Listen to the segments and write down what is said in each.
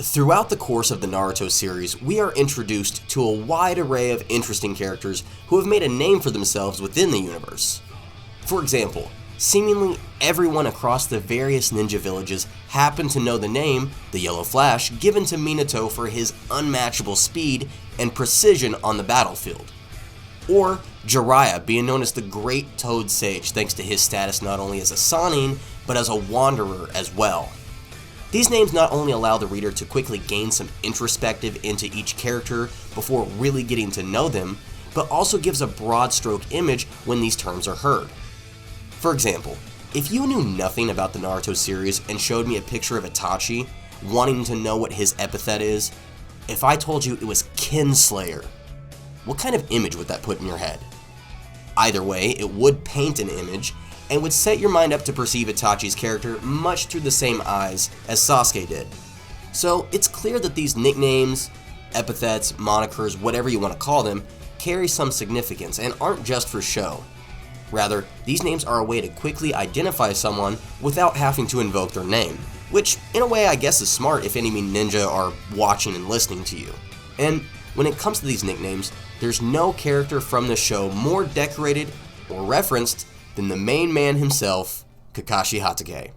Throughout the course of the Naruto series, we are introduced to a wide array of interesting characters who have made a name for themselves within the universe. For example, seemingly everyone across the various ninja villages happened to know the name, the Yellow Flash, given to Minato for his unmatchable speed and precision on the battlefield. Or Jiraiya being known as the Great Toad Sage thanks to his status not only as a Sannin, but as a wanderer as well. These names not only allow the reader to quickly gain some introspective into each character before really getting to know them, but also gives a broad stroke image when these terms are heard. For example, if you knew nothing about the Naruto series and showed me a picture of Itachi, wanting to know what his epithet is, if I told you it was Kinslayer, what kind of image would that put in your head? Either way, it would paint an image, and would set your mind up to perceive Itachi's character much through the same eyes as Sasuke did. So it's clear that these nicknames, epithets, monikers, whatever you want to call them, carry some significance and aren't just for show. Rather, these names are a way to quickly identify someone without having to invoke their name, which in a way I guess is smart if enemy ninja are watching and listening to you. And when it comes to these nicknames, there's no character from the show more decorated or referenced than the main man himself, Kakashi Hatake.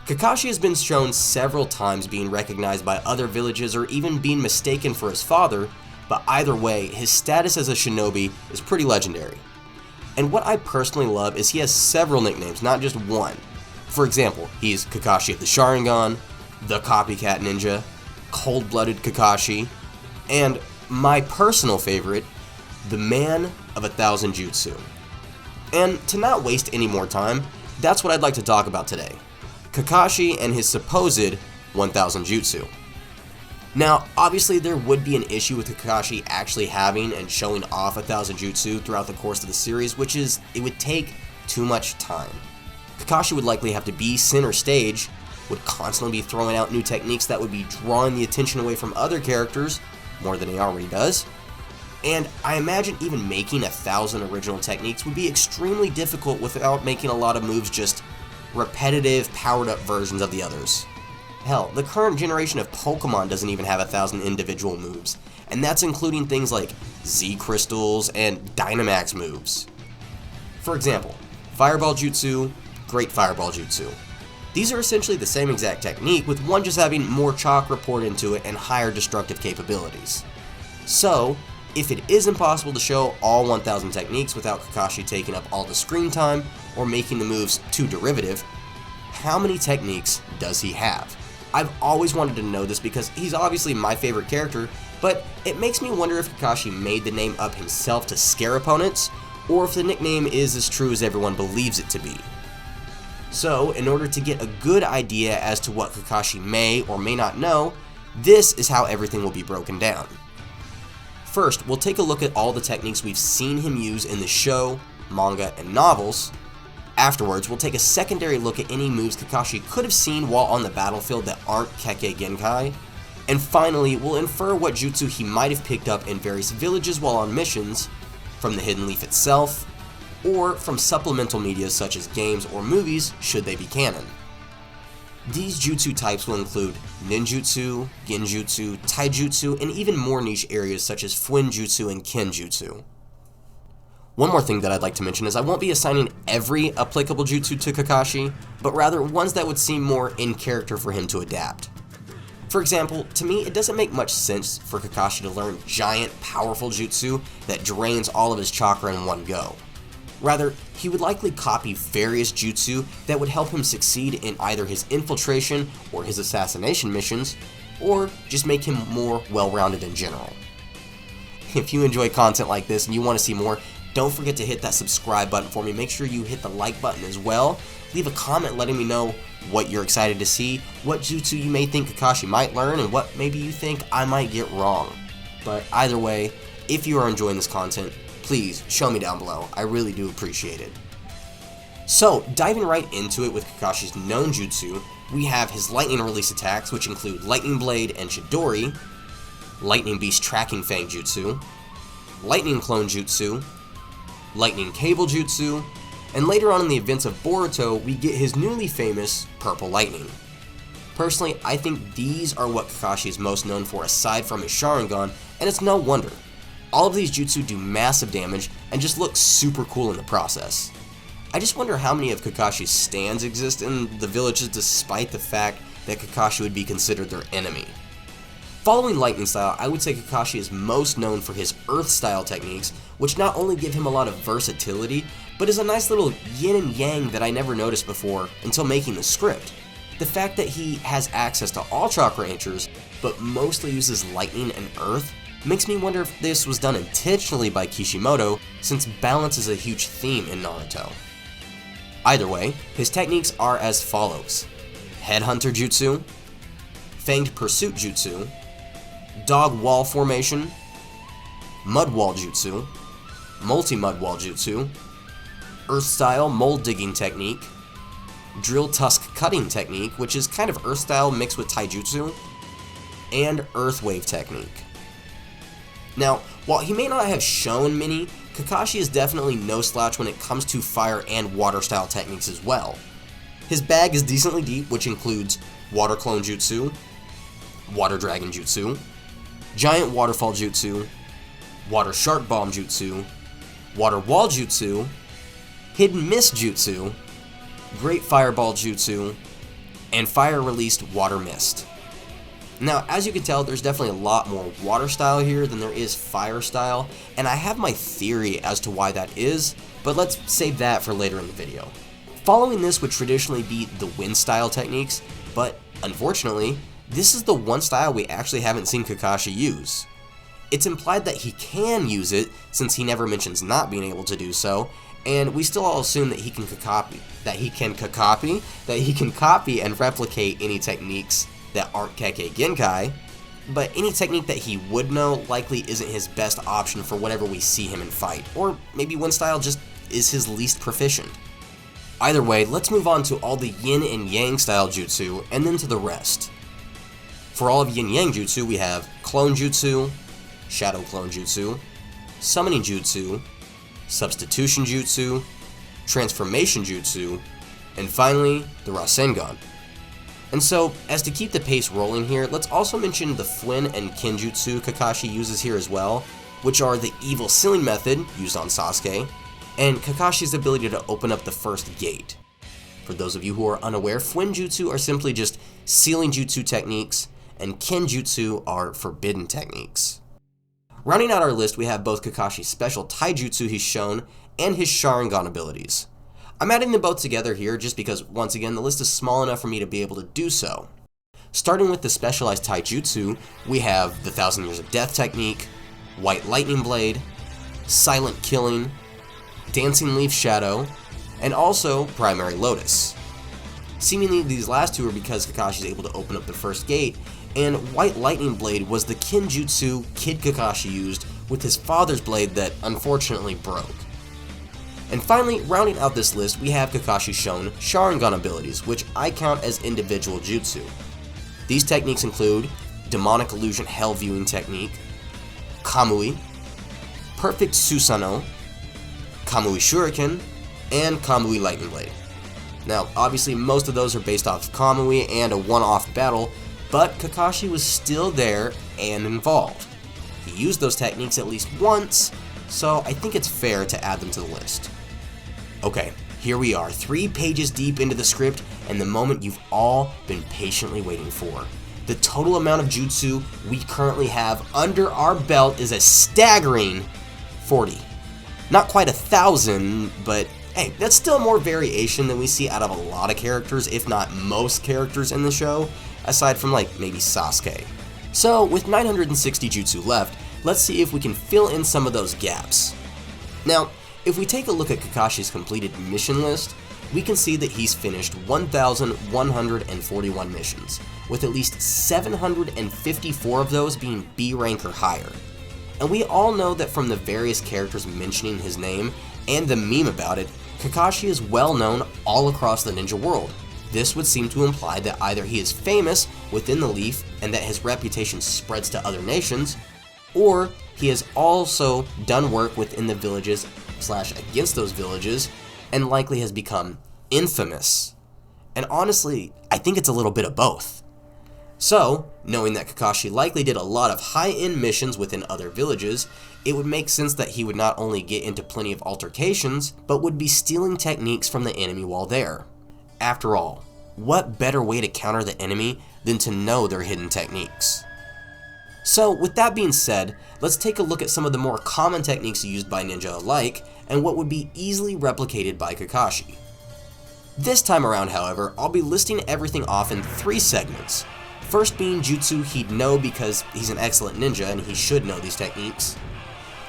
Kakashi has been shown several times being recognized by other villages or even being mistaken for his father, but either way, his status as a shinobi is pretty legendary. And what I personally love is he has several nicknames, not just one. For example, he's Kakashi of the Sharingan, the Copycat Ninja, Cold-Blooded Kakashi, and my personal favorite, the Man of 1,000 Jutsu. And to not waste any more time, that's what I'd like to talk about today. Kakashi and his supposed 1,000 Jutsu. Now, obviously there would be an issue with Kakashi actually having and showing off 1,000 Jutsu throughout the course of the series, which is, it would take too much time. Kakashi would likely have to be center stage, would constantly be throwing out new techniques that would be drawing the attention away from other characters, more than he already does. And I imagine even making 1,000 original techniques would be extremely difficult without making a lot of moves just repetitive, powered-up versions of the others. Hell, the current generation of Pokemon doesn't even have 1,000 individual moves, and that's including things like Z Crystals and Dynamax moves. For example, Fireball Jutsu, Great Fireball Jutsu. These are essentially the same exact technique, with one just having more chakra poured into it and higher destructive capabilities. So, if it is impossible to show all 1,000 techniques without Kakashi taking up all the screen time or making the moves too derivative, how many techniques does he have? I've always wanted to know this because he's obviously my favorite character, but it makes me wonder if Kakashi made the name up himself to scare opponents, or if the nickname is as true as everyone believes it to be. So, in order to get a good idea as to what Kakashi may or may not know, this is how everything will be broken down. First, we'll take a look at all the techniques we've seen him use in the show, manga, and novels. Afterwards, we'll take a secondary look at any moves Kakashi could have seen while on the battlefield that aren't Kekkei Genkai. And finally, we'll infer what jutsu he might have picked up in various villages while on missions, from the Hidden Leaf itself, or from supplemental media such as games or movies, should they be canon. These jutsu types will include ninjutsu, genjutsu, taijutsu, and even more niche areas such as fuinjutsu and kenjutsu. One more thing that I'd like to mention is I won't be assigning every applicable jutsu to Kakashi, but rather ones that would seem more in character for him to adapt. For example, to me it doesn't make much sense for Kakashi to learn giant, powerful jutsu that drains all of his chakra in one go. Rather, he would likely copy various jutsu that would help him succeed in either his infiltration or his assassination missions, or just make him more well-rounded in general. If you enjoy content like this and you want to see more, don't forget to hit that subscribe button for me. Make sure you hit the like button as well. Leave a comment letting me know what you're excited to see, what jutsu you may think Kakashi might learn, and what maybe you think I might get wrong. But either way, if you are enjoying this content, please show me down below. I really do appreciate it. So, diving right into it with Kakashi's known jutsu, we have his lightning release attacks, which include Lightning Blade and Chidori, Lightning Beast Tracking Fang Jutsu, Lightning Clone Jutsu, Lightning Cable Jutsu, and later on in the events of Boruto, we get his newly famous Purple Lightning. Personally, I think these are what Kakashi is most known for aside from his Sharingan, and it's no wonder. All of these jutsu do massive damage and just look super cool in the process. I just wonder how many of Kakashi's stands exist in the villages despite the fact that Kakashi would be considered their enemy. Following Lightning Style, I would say Kakashi is most known for his Earth Style techniques, which not only give him a lot of versatility, but is a nice little yin and yang that I never noticed before until making the script. The fact that he has access to all chakra anchors, but mostly uses lightning and earth, makes me wonder if this was done intentionally by Kishimoto, since balance is a huge theme in Naruto. Either way, his techniques are as follows: Headhunter Jutsu, Fanged Pursuit Jutsu, Dog Wall Formation, Mud Wall Jutsu, Multi-Mud Wall Jutsu, Earth Style Mold Digging Technique, Drill Tusk Cutting Technique, which is kind of Earth Style mixed with Taijutsu, and Earth Wave Technique. Now, while he may not have shown many, Kakashi is definitely no slouch when it comes to fire and water style techniques as well. His bag is decently deep, which includes Water Clone Jutsu, Water Dragon Jutsu, Giant Waterfall Jutsu, Water Shark Bomb Jutsu, Water Wall Jutsu, Hidden Mist Jutsu, Great Fireball Jutsu, and Fire Released Water Mist. Now, as you can tell, there's definitely a lot more water style here than there is fire style, and I have my theory as to why that is, but let's save that for later in the video. Following this would traditionally be the wind style techniques, but unfortunately, this is the one style we actually haven't seen Kakashi use. It's implied that he can use it, since he never mentions not being able to do so, and we still all assume that he can copy and replicate any techniques that aren't Kekkei Genkai, but any technique that he would know likely isn't his best option for whatever we see him in fight, or maybe one style just is his least proficient. Either way, let's move on to all the Yin and Yang style jutsu, and then to the rest. For all of Yin Yang jutsu, we have Clone Jutsu, Shadow Clone Jutsu, Summoning Jutsu, Substitution Jutsu, Transformation Jutsu, and finally, the Rasengan. And so, as to keep the pace rolling here, let's also mention the Flynn and Kenjutsu Kakashi uses here as well, which are the Evil Sealing Method, used on Sasuke, and Kakashi's ability to open up the first gate. For those of you who are unaware, Flynn Jutsu are simply just sealing jutsu techniques, and Kenjutsu are forbidden techniques. Rounding out our list, we have both Kakashi's special Taijutsu he's shown, and his Sharingan abilities. I'm adding them both together here just because, once again, the list is small enough for me to be able to do so. Starting with the specialized Taijutsu, we have the 1000 Years of Death technique, White Lightning Blade, Silent Killing, Dancing Leaf Shadow, and also Primary Lotus. Seemingly these last two are because Kakashi is able to open up the first gate, and White Lightning Blade was the Kenjutsu Kid Kakashi used with his father's blade that unfortunately broke. And finally, rounding out this list, we have Kakashi's shown Sharingan abilities, which I count as individual jutsu. These techniques include Demonic Illusion Hell Viewing Technique, Kamui, Perfect Susanoo, Kamui Shuriken, and Kamui Lightning Blade. Now, obviously most of those are based off of Kamui and a one-off battle, but Kakashi was still there and involved. He used those techniques at least once, so I think it's fair to add them to the list. Okay, here we are, 3 pages deep into the script, and the moment you've all been patiently waiting for. The total amount of jutsu we currently have under our belt is a staggering 40. Not quite 1,000, but hey, that's still more variation than we see out of a lot of characters, if not most characters in the show, aside from like maybe Sasuke. So, with 960 jutsu left, let's see if we can fill in some of those gaps. Now, if we take a look at Kakashi's completed mission list, we can see that he's finished 1,141 missions, with at least 754 of those being B rank or higher. And we all know that from the various characters mentioning his name, and the meme about it, Kakashi is well known all across the ninja world. This would seem to imply that either he is famous within the Leaf and that his reputation spreads to other nations, or he has also done work within the villages / against those villages, and likely has become infamous. And honestly, I think it's a little bit of both. So, knowing that Kakashi likely did a lot of high-end missions within other villages, it would make sense that he would not only get into plenty of altercations, but would be stealing techniques from the enemy while there. After all, what better way to counter the enemy than to know their hidden techniques? So, with that being said, let's take a look at some of the more common techniques used by ninja alike, and what would be easily replicated by Kakashi. This time around, however, I'll be listing everything off in 3 segments. First being jutsu he'd know because he's an excellent ninja and he should know these techniques.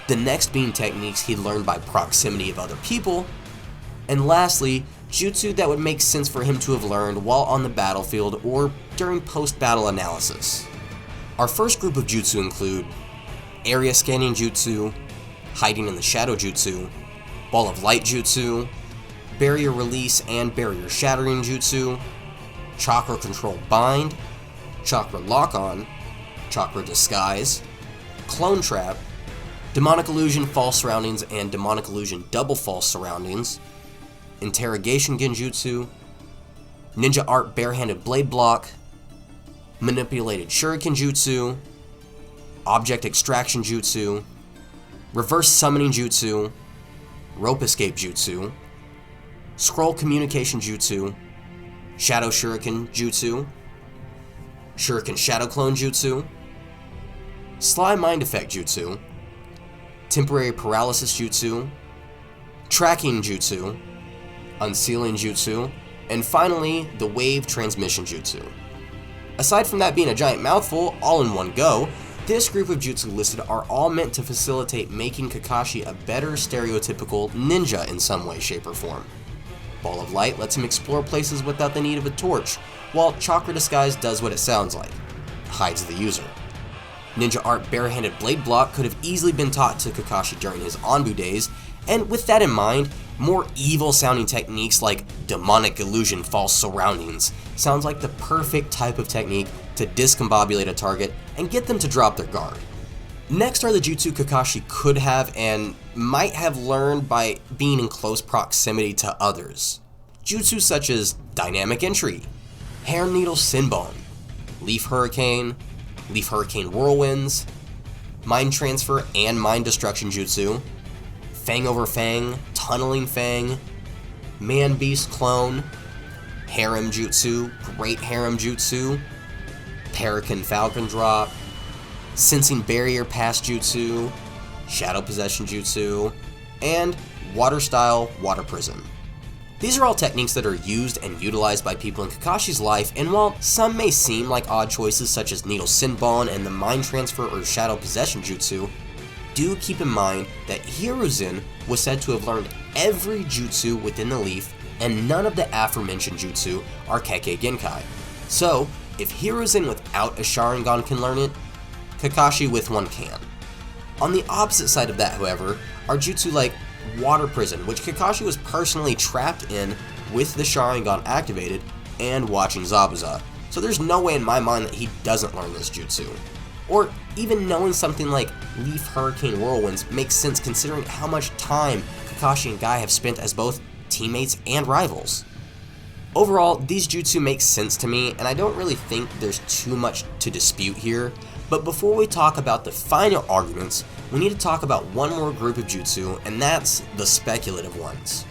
The next being techniques he'd learned by proximity of other people. And lastly, jutsu that would make sense for him to have learned while on the battlefield or during post-battle analysis. Our first group of jutsu include area scanning jutsu, hiding in the shadow jutsu, ball of light jutsu, barrier release and barrier shattering jutsu, chakra control bind, chakra lock-on, chakra disguise, clone trap, demonic illusion false surroundings and demonic illusion double false surroundings, interrogation genjutsu, ninja art barehanded blade block, manipulated shuriken jutsu, object extraction jutsu, reverse summoning jutsu, rope escape jutsu, scroll communication jutsu, shadow shuriken jutsu, shuriken shadow clone jutsu, sly mind effect jutsu, temporary paralysis jutsu, tracking jutsu, unsealing jutsu, and finally the wave transmission jutsu. Aside from that being a giant mouthful all in one go, this group of jutsu listed are all meant to facilitate making Kakashi a better stereotypical ninja in some way, shape, or form. Ball of Light lets him explore places without the need of a torch, while Chakra Disguise does what it sounds like, hides the user. Ninja Art Barehanded Blade Block could have easily been taught to Kakashi during his Anbu days, and with that in mind, more evil sounding techniques like Demonic Illusion False Surroundings sounds like the perfect type of technique to discombobulate a target and get them to drop their guard. Next are the jutsu Kakashi could have and might have learned by being in close proximity to others. Jutsu such as Dynamic Entry, Hair Needle Sinbon, Leaf Hurricane Whirlwinds, Mind Transfer and Mind Destruction Jutsu, Fang over Fang, Tunneling Fang, Man Beast Clone, Harem Jutsu, Great Harem Jutsu, Parakin Falcon Drop, Sensing Barrier Pass Jutsu, Shadow Possession Jutsu, and Water Style Water Prison. These are all techniques that are used and utilized by people in Kakashi's life, and while some may seem like odd choices such as Needle Sinbon and the Mind Transfer or Shadow Possession Jutsu, do keep in mind that Hiruzen was said to have learned every jutsu within the leaf, and none of the aforementioned jutsu are Kekkei Genkai. So, if Hiruzen without a Sharingan can learn it, Kakashi with one can. On the opposite side of that, however, are jutsu like Water Prison, which Kakashi was personally trapped in with the Sharingan activated and watching Zabuza, so there's no way in my mind that he doesn't learn this jutsu. Or even knowing something like Leaf Hurricane Whirlwinds makes sense considering how much time Kakashi and Guy have spent as both teammates and rivals. Overall, these jutsu make sense to me, and I don't really think there's too much to dispute here, but before we talk about the final arguments, we need to talk about one more group of jutsu, and that's the speculative ones.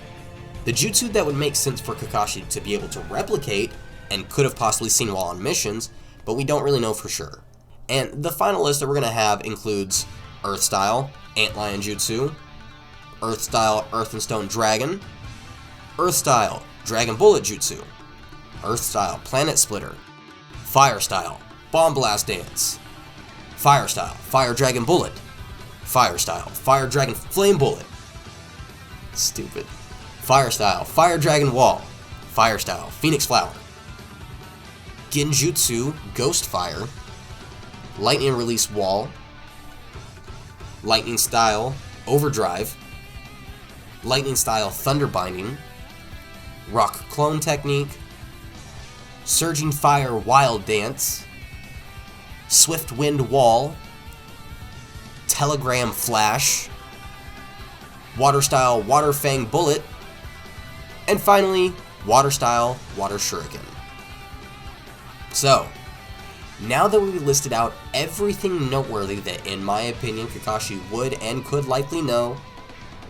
The jutsu that would make sense for Kakashi to be able to replicate, and could have possibly seen while on missions, but we don't really know for sure. And the final list that we're going to have includes Earth Style, Antlion Jutsu, Earth Style, Earth and Stone Dragon, Earth Style, Dragon Bullet Jutsu, Earth Style, Planet Splitter, Fire Style, Bomb Blast Dance, Fire Style, Fire Dragon Bullet, Fire Style, Fire Dragon Flame Bullet, stupid, Fire Style, Fire Dragon Wall, Fire Style, Phoenix Flower, Genjutsu, Ghost Fire, Lightning Release Wall, Lightning Style, Overdrive, Lightning Style, Thunder Binding, Rock Clone Technique, Surging Fire, Wild Dance, Swift Wind Wall, Telegram Flash, Water Style, Water Fang Bullet, and finally, Water Style, Water Shuriken. So, Now that we listed out everything noteworthy that, in my opinion, Kakashi would and could likely know,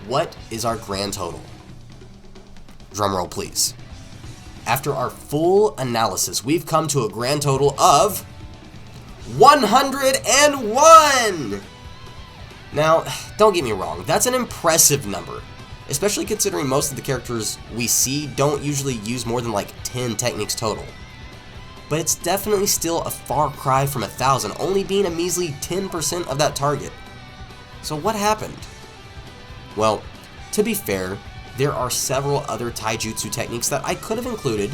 what is our grand total? Drumroll, please. After our full analysis, we've come to a grand total of 101! Now, don't get me wrong, that's an impressive number, especially considering most of the characters we see don't usually use more than like 10 techniques total. But it's definitely still a far cry from 1,000, only being a measly 10% of that target. So what happened? Well, to be fair, there are several other taijutsu techniques that I could have included,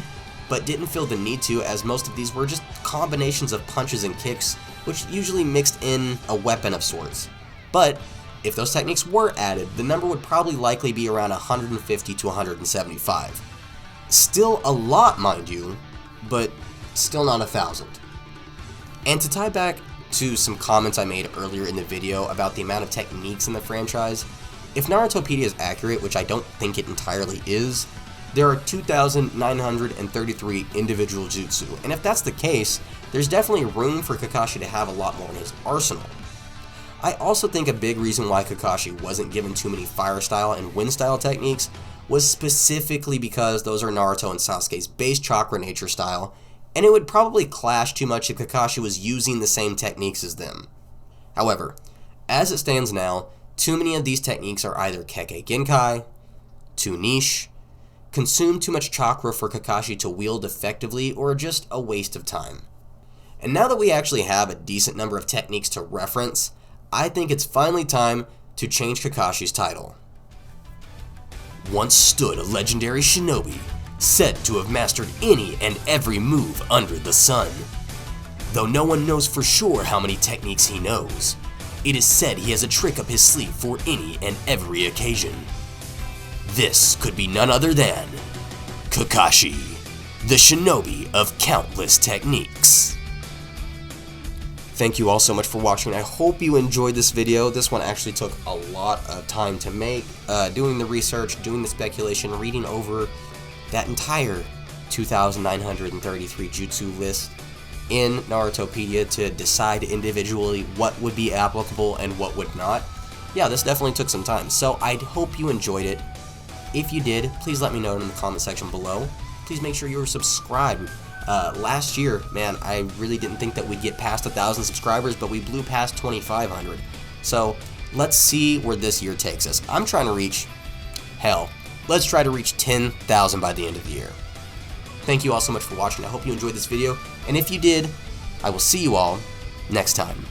but didn't feel the need to, as most of these were just combinations of punches and kicks, which usually mixed in a weapon of sorts. But if those techniques were added, the number would probably likely be around 150 to 175. Still a lot, mind you, but still not 1,000. And to tie back to some comments I made earlier in the video about the amount of techniques in the franchise, if Narutopedia is accurate, which I don't think it entirely is, there are 2,933 individual jutsu, and if that's the case, there's definitely room for Kakashi to have a lot more in his arsenal. I also think a big reason why Kakashi wasn't given too many fire style and wind style techniques was specifically because those are Naruto and Sasuke's base chakra nature style, and it would probably clash too much if Kakashi was using the same techniques as them. However, as it stands now, too many of these techniques are either Kekkei Genkai, too niche, consume too much chakra for Kakashi to wield effectively, or just a waste of time. And now that we actually have a decent number of techniques to reference, I think it's finally time to change Kakashi's title. Once stood a legendary shinobi, said to have mastered any and every move under the sun. Though no one knows for sure how many techniques he knows, it is said he has a trick up his sleeve for any and every occasion. This could be none other than Kakashi, the shinobi of countless techniques. Thank you all so much for watching. I hope you enjoyed this video. This one actually took a lot of time to make. Doing the research, doing the speculation, reading over that entire 2,933 jutsu list in Narutopedia to decide individually what would be applicable and what would not. Yeah, this definitely took some time, so I hope you enjoyed it. If you did, please let me know in the comment section below. Please make sure you're subscribed. Last year, man, I really didn't think that we'd get past 1,000 subscribers, but we blew past 2,500. So let's see where this year takes us. I'm trying to reach, hell, let's try to reach 10,000 by the end of the year. Thank you all so much for watching. I hope you enjoyed this video, and if you did, I will see you all next time.